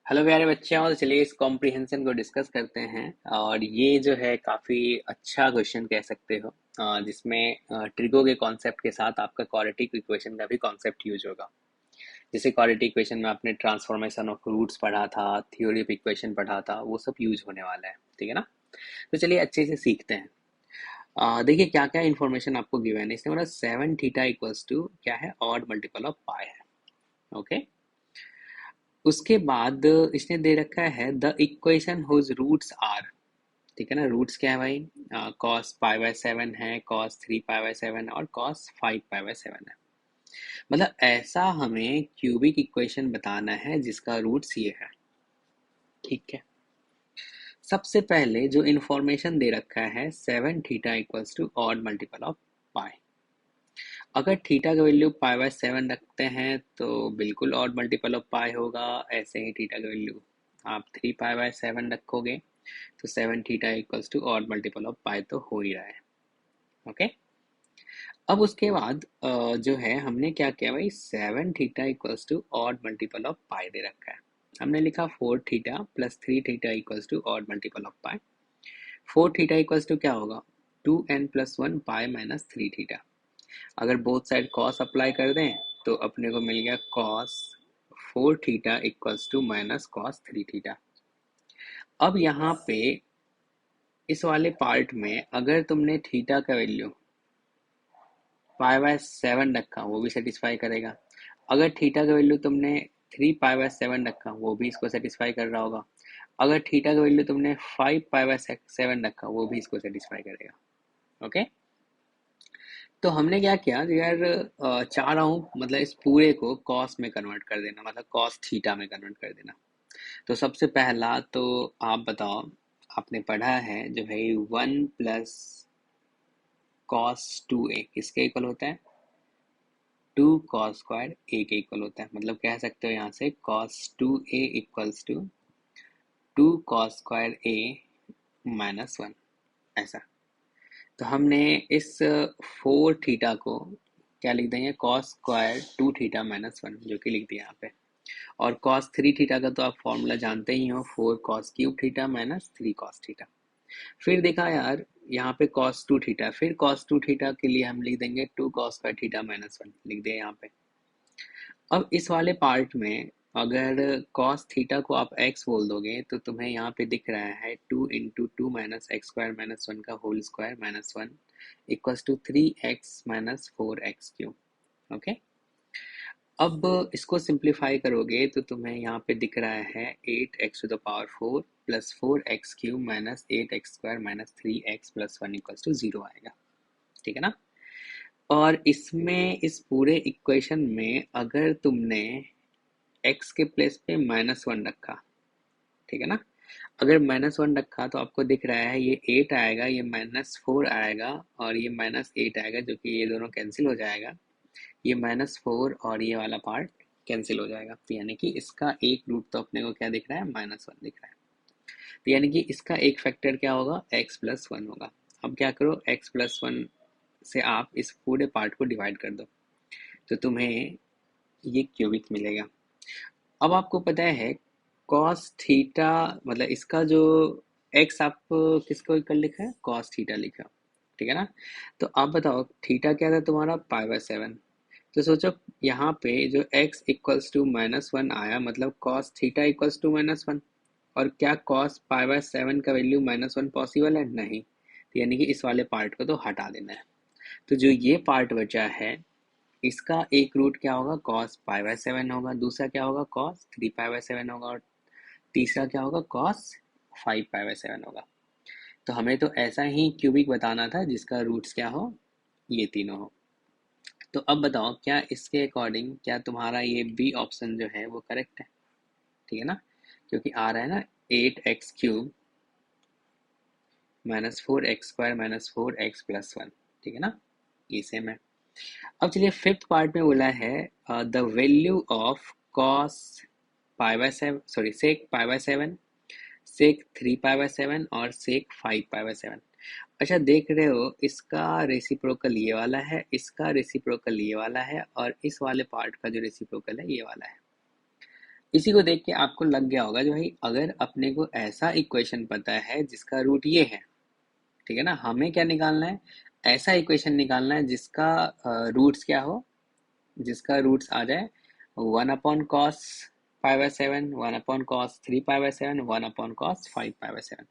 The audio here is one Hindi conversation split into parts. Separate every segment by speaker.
Speaker 1: हेलो प्यारे बच्चों, तो चलिए इस कॉम्प्रिहेंशन को डिस्कस करते हैं। और ये जो है काफ़ी अच्छा क्वेश्चन कह सकते हो, जिसमें ट्रिगो के कॉन्सेप्ट के साथ आपका क्वाड्रेटिक इक्वेशन का भी कॉन्सेप्ट यूज होगा। जैसे क्वाड्रेटिक इक्वेशन में आपने ट्रांसफॉर्मेशन ऑफ रूट्स पढ़ा था, थ्योरी ऑफ इक्वेशन पढ़ा था, वो सब यूज होने वाला है। ठीक है ना? तो चलिए अच्छे से सीखते हैं। देखिए क्या क्या इन्फॉर्मेशन आपको गिवन है। इसने बोला 7 थीटा इक्वल्स टू क्या है, ऑड मल्टीपल ऑफ पाई है। ओके, उसके बाद इसने दे रखा है the equation whose roots are. ठीक है ना? रूट्स क्या है भाई? कॉस पाई बाय 7 है, कॉस 3 पाई बाय 7 और कॉस 5 पाई बाय 7 है। मतलब ऐसा हमें क्यूबिक इक्वेशन बताना है जिसका रूट्स ये है। ठीक है, सबसे पहले जो इन्फॉर्मेशन दे रखा है 7 theta equals to odd multiple of pi. अगर थीटा का वैल्यू पाई बाय 7 रखते हैं तो बिल्कुल ऑड मल्टीपल ऑफ पाई होगा। ऐसे ही थीटा का वैल्यू आप 3 पाई बाय 7 रखोगे तो 7 theta equals to odd multiple of pi तो हो ही रहा है। ओके, अब उसके बाद जो है हमने क्या किया भाई, 7 theta equals to odd multiple of pi दे रखा है। हमने लिखा 4 theta plus 3 theta equals to odd multiple of pi. 4 theta equals to क्या होगा, 2n+1 पाई माइनस 3 थीटा। अगर बोथ साइड कॉस अप्लाई कर दें तो अपने को मिल गया cos 4 theta equals to minus cos 3 theta. अब यहाँ पे इस वाले पार्ट में अगर तुमने थीटा का वैल्यू पाई बाय 7 रखा वो भी सेटिस्फाई करेगा। अगर थीटा का वैल्यू तुमने 3 पाई बाय 7 रखा वो भी इसको सेटिस्फाई कर रहा होगा। अगर थीटा का वैल्यू तुमने 5 पाई बाय 7 रखा वो भी इसको सेटिस्फाई करेगा। ओके, तो हमने क्या किया यार, चाह रहा हूँ मतलब इस पूरे को कॉस में कन्वर्ट कर देना, मतलब कॉस थीटा में कन्वर्ट कर देना। तो सबसे पहला तो आप बताओ, आपने पढ़ा है जो है 1 + cos 2a किसके इक्वल होता है? 2 cos² a के इक्वल होता है। मतलब कह सकते हो यहाँ से cos 2a equals to 2 cos² a-1 ऐसा। तो हमने इस 4 थीटा को क्या लिख देंगे, cos² 2 थीटा-1 जो कि लिख दिया यहाँ पे। और cos 3 थीटा का तो आप फॉर्मूला जानते ही हो, 4 cos³ थीटा-3 cos थीटा। फिर देखा यार यहाँ पे cos 2 थीटा, फिर cos 2 थीटा के लिए हम लिख देंगे 2 cos² थीटा-1 लिख दिया यहाँ पे। अब इस वाले पार्ट में अगर cos थीटा को आप x बोल दोगे तो तुम्हें यहाँ पे दिख रहा है 2 × 2 - x² - 1 का whole square -1 equals to 3x - 4x³ okay. अब इसको सिंप्लीफाई करोगे तो तुम्हें यहाँ पे दिख रहा है 8x⁴ plus 4x³ minus 8x² minus 3x plus 1 equals to 0 आएगा। ठीक है ना? और इसमें इस पूरे इक्वेशन में अगर तुमने x के प्लेस पे -1 रखा, ठीक है ना? अगर -1 रखा तो आपको दिख रहा है ये 8 आएगा, ये -4 आएगा और ये -8 आएगा, जो कि ये दोनों कैंसिल हो जाएगा। ये -4 और ये वाला पार्ट कैंसिल हो जाएगा। तो यानी कि इसका एक रूट तो अपने को क्या दिख रहा है, -1 दिख रहा है। तो यानी कि इसका एक फैक्टर क्या होगा, x+1 होगा। अब क्या करो, x+1 से आप इस पूरे पार्ट को डिवाइड कर दो तो तुम्हें ये क्यूबिक मिलेगा। अब आपको पता है कॉस थीटा, मतलब इसका जो x आप किसको इक्वल लिखा है, कॉस थीटा लिखा। ठीक है ना? तो आप बताओ थीटा क्या था तुम्हारा, पाई बाय 7। तो सोचो यहाँ पे जो x इक्वल्स टू -1 आया, मतलब cos थीटा इक्वल्स टू -1। और क्या cos पाई बाय 7 का वैल्यू -1 पॉसिबल है? नहीं। तो यानी कि इस वाले पार्ट को तो हटा देना है। तो जो ये पार्ट बचा है इसका एक रूट क्या होगा, cos पाई बाय 7 होगा, दूसरा क्या होगा cos 3 पाई बाय 7 होगा और तीसरा क्या होगा cos 5 पाई बाय 7 होगा। तो हमें तो ऐसा ही क्यूबिक बताना था जिसका रूट्स क्या हो, ये तीनों हो। तो अब बताओ क्या इसके अकॉर्डिंग क्या तुम्हारा ये बी ऑप्शन जो है वो करेक्ट है? ठीक है ना? क्योंकि आ रहा है ना 8x³ -4x² -4x प्लस 1। ठीक है ना? ये सेम है। अब चलिए फिफ्थ पार्ट में बोला है the value of cos pi by 7, sorry sec pi by 7, sec 3 pi by 7 और सेक 5 पाई बाय 7। अच्छा देख रहे हो, इसका रेसिप्रोकल ये वाला है, इसका रेसिप्रोकल ये वाला है और इस वाले पार्ट का जो रेसिप्रोकल है ये वाला है। इसी को देख के आपको लग गया होगा जो भाई अगर अपने को ऐसा इक्वेशन पता है जिसका रूट ये है, ठीक है ना, हमें क्या निकालना है, ऐसा इक्वेशन निकालना है जिसका रूट्स क्या हो, जिसका रूट्स आ जाए 1/cos π/7, 1/cos 3π/7, 1/cos 5π/7।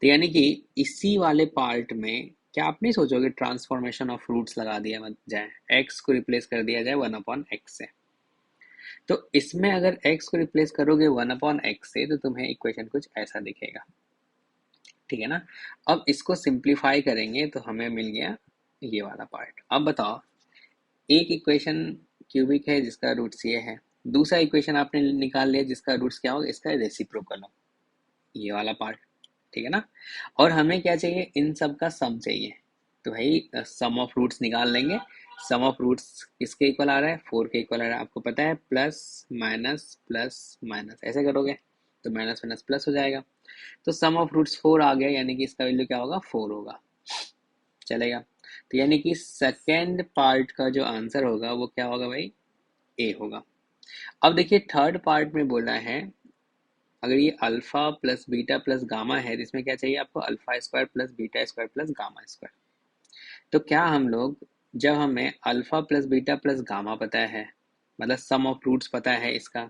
Speaker 1: तो यानी कि इसी वाले पार्ट में क्या आप नहीं सोचोगे ट्रांसफॉर्मेशन ऑफ रूट्स लगा दिया मत जाए, एक्स को रिप्लेस कर दिया जाए 1/x से। तो इसमें अगर x को रिप्लेस करोगे 1/x से तो तुम्हें इक्वेशन कुछ ऐसा दिखेगा, ठीक है ना। अब इसको सिंप्लीफाई करेंगे तो हमें मिल गया ये वाला पार्ट। अब बताओ, एक इक्वेशन क्यूबिक है जिसका रूट्स ये है, दूसरा इक्वेशन आपने निकाल लिया जिसका रूट्स क्या होगा, इसका रेसिप्रोकल हो, ये वाला पार्ट, ठीक है ना। और हमें क्या चाहिए, इन सब का सम चाहिए। तो भाई सम ऑफ रूट्स निकाल लेंगे। सम ऑफ रूट्स किसके इक्वल आ रहा है, 4 के इक्वल आ रहा है, आपको पता है, प्लस माइनस ऐसे करोगे तो माइनस माइनस प्लस हो जाएगा। तो सम ऑफ रूट्स 4 आ गया, यानी कि इसका वैल्यू क्या होगा, 4 होगा, चलेगा। तो यानी कि सेकेंड पार्ट का जो आंसर होगा वो क्या होगा भाई, ए होगा। अब देखिए थर्ड पार्ट में बोला है, अगर ये alpha plus beta plus gamma है तो इसमें क्या चाहिए आपको, alpha square plus beta square plus gamma square. तो क्या हम लोग, जब हमें alpha plus beta plus gamma पता है, मतलब सम ऑफ रूट्स पता है इसका,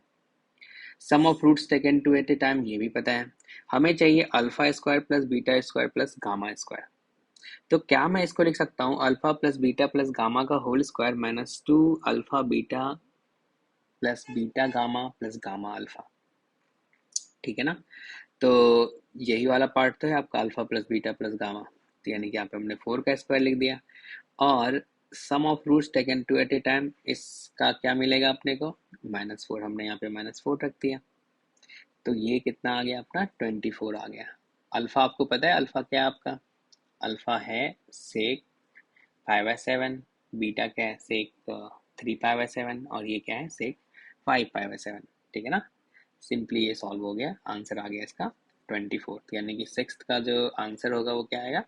Speaker 1: sum of roots taken two at a time ये भी पता है, हमें चाहिए alpha square plus beta square plus gamma square. तो क्या मैं इसको लिख सकता हूँ alpha plus beta plus gamma का whole square minus 2 alpha beta plus beta gamma plus gamma alpha, ठीक है ना। तो यही वाला पार्ट तो है आपका alpha plus beta plus gamma, तो यानी कि यहाँ पे हमने 4 का स्क्वायर लिख दिया। और sum of roots taken two at a time, इसका क्या मिलेगा अपने को, -4, हमने यहाँ पे -4 रख दिया। तो ये कितना आ गया अपना, 24 आ गया। अल्फा आपको पता है, अल्फा क्या है आपका, अल्फा है सेक π/7, बीटा क्या है सेक 3π/7, और ये क्या है सेक 5π/7, ठीक है ना। सिंपली ये सॉल्व हो गया, आंसर आ गया इसका 24। यानी कि सिक्स्थ का जो आंसर होगा वो क्या आएगा,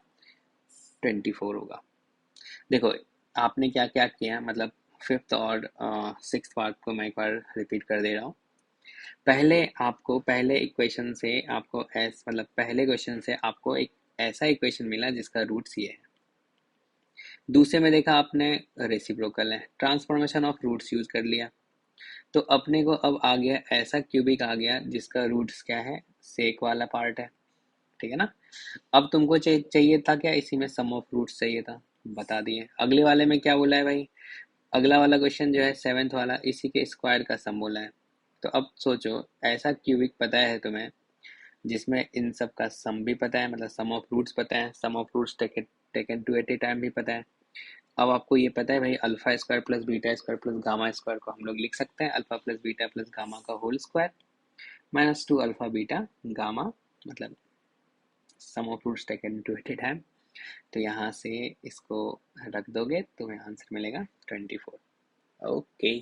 Speaker 1: 24 होगा। देखो आपने क्या क्या किया, मतलब फिफ्थ और सिक्स्थ पार्ट को मैं एक बार रिपीट कर दे रहा हूँ। पहले आपको पहले इक्वेशन से आपको मतलब पहले क्वेश्चन से आपको एक ऐसा इक्वेशन मिला जिसका रूट्स ये है। दूसरे में देखा आपने रेसिप्रोकल है, ट्रांसफॉर्मेशन ऑफ रूट्स यूज कर लिया। तो अपने को अब आ गया ऐसा क्यूबिक आ गया जिसका रूट्स क्या है, सेक वाला पार्ट है, ठीक है ना। अब तुमको चाहिए था क्या, इसी में सम ऑफ रूट्स चाहिए था, बता दिए। अगले वाले में क्या बोला है भाई, अगला वाला क्वेश्चन जो है सेवेंथ वाला, इसी के स्क्वायर का सम बोला है। तो अब सोचो ऐसा क्यूबिक पता है तुम्हें जिसमें इन सब का सम भी पता है, मतलब सम ऑफ रूट्स पता है, sum of roots taken two at a time भी पता है। अब आपको ये पता है भाई alpha square plus beta square plus gamma square को हम लोग लिख सकते हैं alpha plus beta plus gamma का whole square -2 alpha beta gamma, मतलब sum of roots taken two at a time. तो यहाँ से इसको रख दोगे तो तुम्हें आंसर मिलेगा 24। ओके।